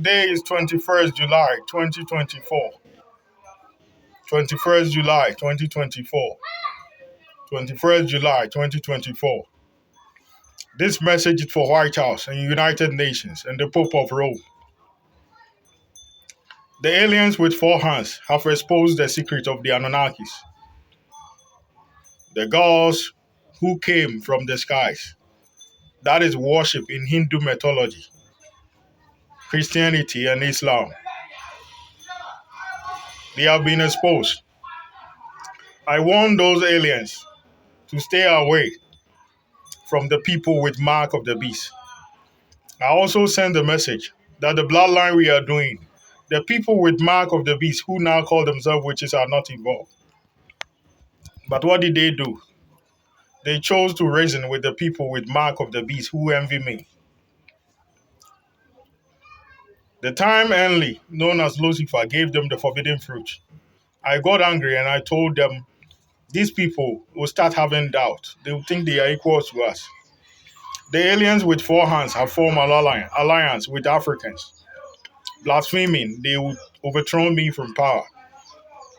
Today is 21st July 2024. 21st July 2024. 21st July 2024. This message is for White House and United Nations and the Pope of Rome. The aliens with four hands have exposed the secret of the Anunnakis, the gods who came from the skies. That is worship in Hindu mythology, Christianity, and Islam. They have been exposed. I warn those aliens to stay away from the people with mark of the beast. I also send a message that the bloodline we are doing, the people with mark of the beast who now call themselves witches are not involved. But what did they do? They chose to reason with the people with mark of the beast who envy me. The time Enlil, known as Lucifer, gave them the forbidden fruit. I got angry and I told them, these people will start having doubt. They will think they are equal to us. The aliens with four hands have formed an alliance with Africans. Blaspheming, they would overthrow me from power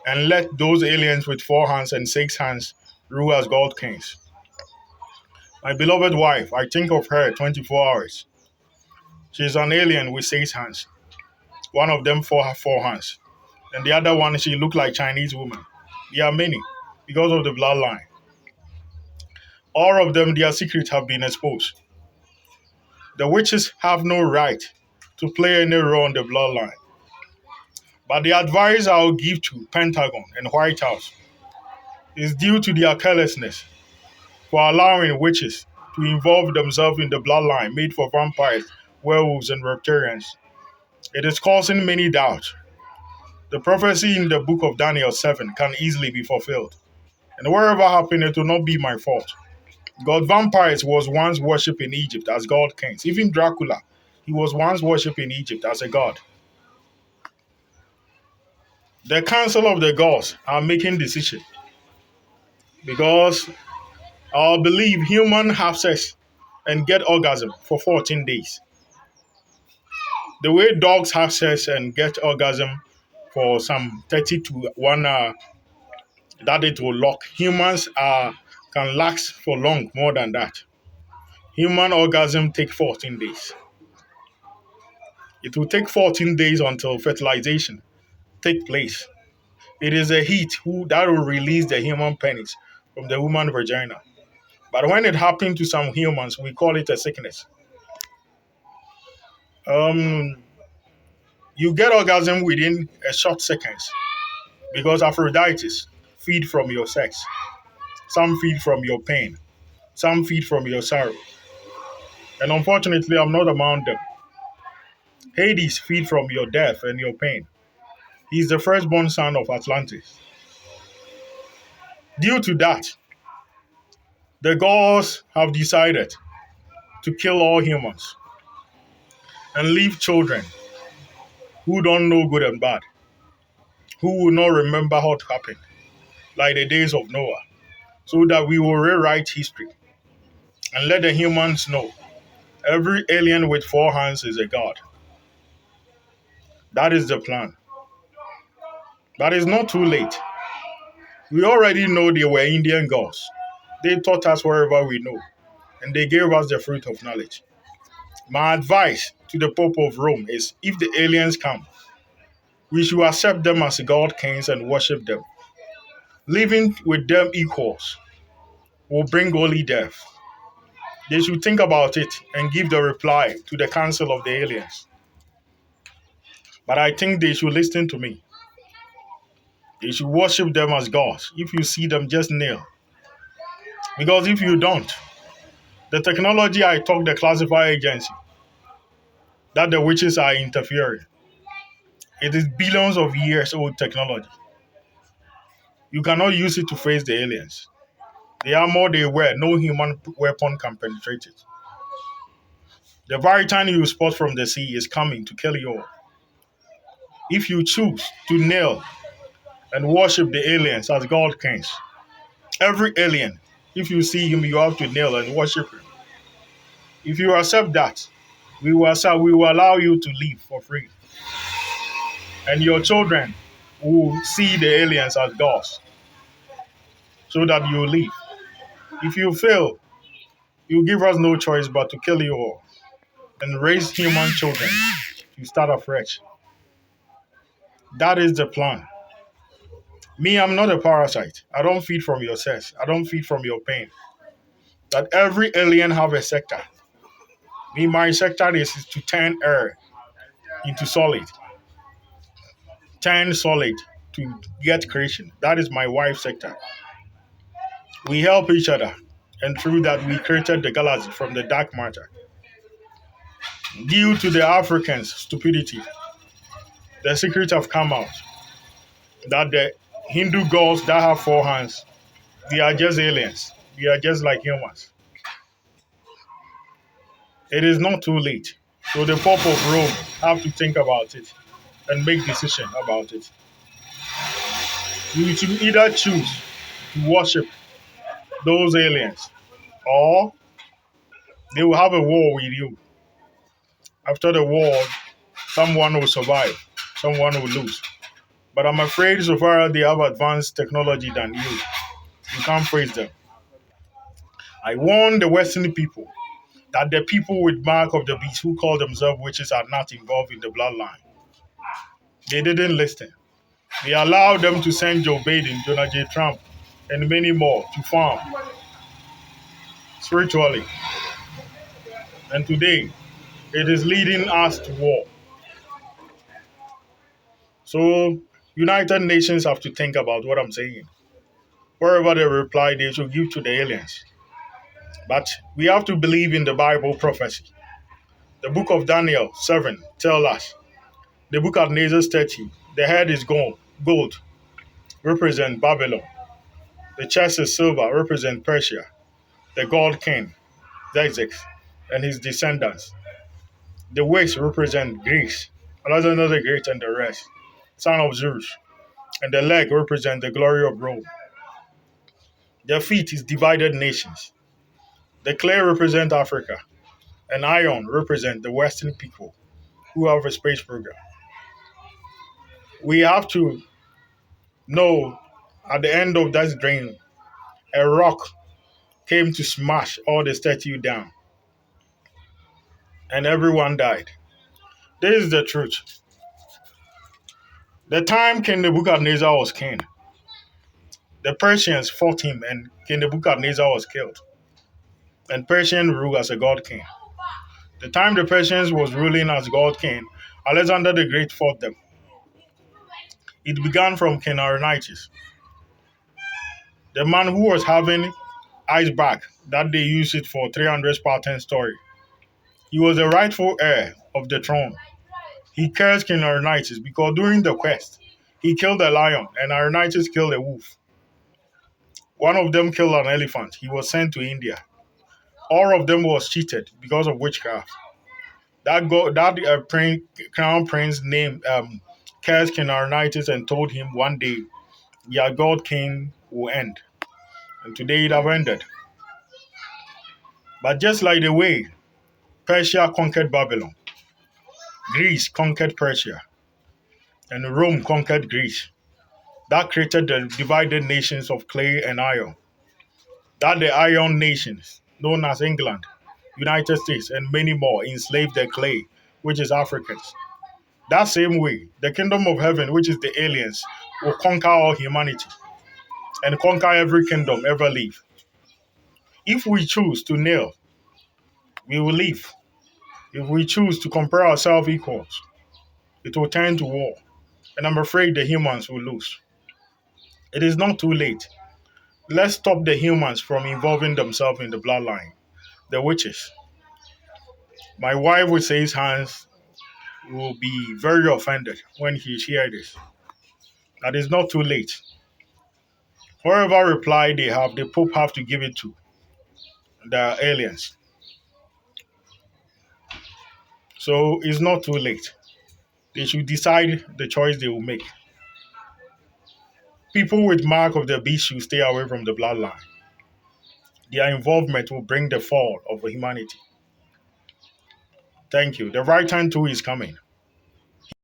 and let those aliens with four hands and six hands rule as God kings. My beloved wife, I think of her 24 hours. She is an alien with six hands. One of them four hands. And the other one, she looked like Chinese woman. There are many because of the bloodline. All of them, their secrets have been exposed. The witches have no right to play any role in the bloodline. But the advice I will give to Pentagon and White House is due to their carelessness for allowing witches to involve themselves in the bloodline made for vampires, werewolves, and reptilians. It is causing many doubts. The prophecy in the book of Daniel 7 can easily be fulfilled. And wherever happened, it will not be my fault. God vampires was once worshipped in Egypt as god kings. Even Dracula, he was once worshipped in Egypt as a god. The council of the gods are making decisions because I believe humans have sex and get orgasm for 14 days. The way dogs have sex and get orgasm for some 30 to 1 hour, that it will lock. Humans can last for long more than that. Human orgasm take 14 days. It will take 14 days until fertilization take place. It is a heat that will release the human penis from the woman vagina. But when it happens to some humans, we call it a sickness. You get orgasm within a short seconds because Aphrodite feed from your sex. Some feed from your pain. Some feed from your sorrow. And unfortunately, I'm not among them. Hades feed from your death and your pain. He's the firstborn son of Atlantis. Due to that, the gods have decided to kill all humans and leave children who don't know good and bad, who will not remember what happened, like the days of Noah, so that we will rewrite history and let the humans know every alien with four hands is a god. That is the plan. But it's not too late. We already know they were Indian gods. They taught us wherever we know, and they gave us the fruit of knowledge. My advice to the Pope of Rome is if the aliens come, we should accept them as God kings and worship them. Living with them equals will bring only death. They should think about it and give the reply to the council of the aliens. But I think they should listen to me. They should worship them as gods. If you see them, just kneel. Because if you don't, the technology I talk, the classified agency, that the witches are interfering. It is billions of years old technology. You cannot use it to face the aliens. The armor they wear, no human weapon can penetrate it. The very time you spot from the sea is coming to kill you all. If you choose to kneel and worship the aliens as God kings, every alien, if you see him, you have to kneel and worship him. If you accept that, We will allow you to live for free. And your children will see the aliens as gods so that you live. If you fail, you give us no choice but to kill you all and raise human children to start afresh. That is the plan. Me, I'm not a parasite. I don't feed from your cess. I don't feed from your pain. That every alien have a sector. Me, my sector is to turn air into solid, turn solid to get creation. That is my wife's sector. We help each other, and through that, we created the galaxy from the dark matter. Due to the Africans' stupidity, the secret have come out that the Hindu gods that have four hands, they are just aliens. We are just like humans. It is not too late. So the Pope of Rome have to think about it and make decision about it. You should either choose to worship those aliens or they will have a war with you. After the war, someone will survive, someone will lose. But I'm afraid so far as they have advanced technology than you can't face them. I warn the Western people that the people with mark of the beast who call themselves witches are not involved in the bloodline. They didn't listen. They allowed them to send Joe Biden, Donald J. Trump, and many more to farm spiritually. And today, it is leading us to war. So, United Nations have to think about what I'm saying. Wherever they reply, they should give to the aliens. But we have to believe in the Bible prophecy. The book of Daniel 7 tell us. The book of Nebuchadnezzar 30, the head is gold, represent Babylon. The chest is silver, represent Persia. The god king, Xerxes, and his descendants. The waist represent Greece, Alexander the Great and the rest, son of Zeus. And the leg represent the glory of Rome. The feet is divided nations. The clay represent Africa, and iron represent the Western people who have a space program. We have to know at the end of that dream, a rock came to smash all the statue down, and everyone died. This is the truth. The time King Nebuchadnezzar was king, the Persians fought him, and King Nebuchadnezzar was killed. And Persian ruled as a god king. The time the Persians was ruling as god king, Alexander the Great fought them. It began from King Aranitis, the man who was having iceberg that they used it for 300 Spartan story. He was the rightful heir of the throne. He cursed King Aranitis because during the quest, he killed a lion and Aranitis killed a wolf. One of them killed an elephant. He was sent to India. All of them was cheated because of witchcraft. Crown prince named cursed King Aranitis and told him one day your god king will end. And today it have ended. But just like the way Persia conquered Babylon, Greece conquered Persia, and Rome conquered Greece. That created the divided nations of clay and iron. That the iron nations, known as England, United States, and many more, enslaved the clay, which is Africans. That same way, the kingdom of heaven, which is the aliens, will conquer all humanity and conquer every kingdom ever live. If we choose to kneel, we will live. If we choose to compare ourselves equals, it will turn to war. And I'm afraid the humans will lose. It is not too late. Let's stop the humans from involving themselves in the bloodline. The witches. My wife would say his hands will be very offended when he hears this. That is not too late. Whatever reply they have, the Pope have to give it to the aliens. So it's not too late. They should decide the choice they will make. People with mark of the beast should stay away from the bloodline. Their involvement will bring the fall of humanity. Thank you. The right time too is coming.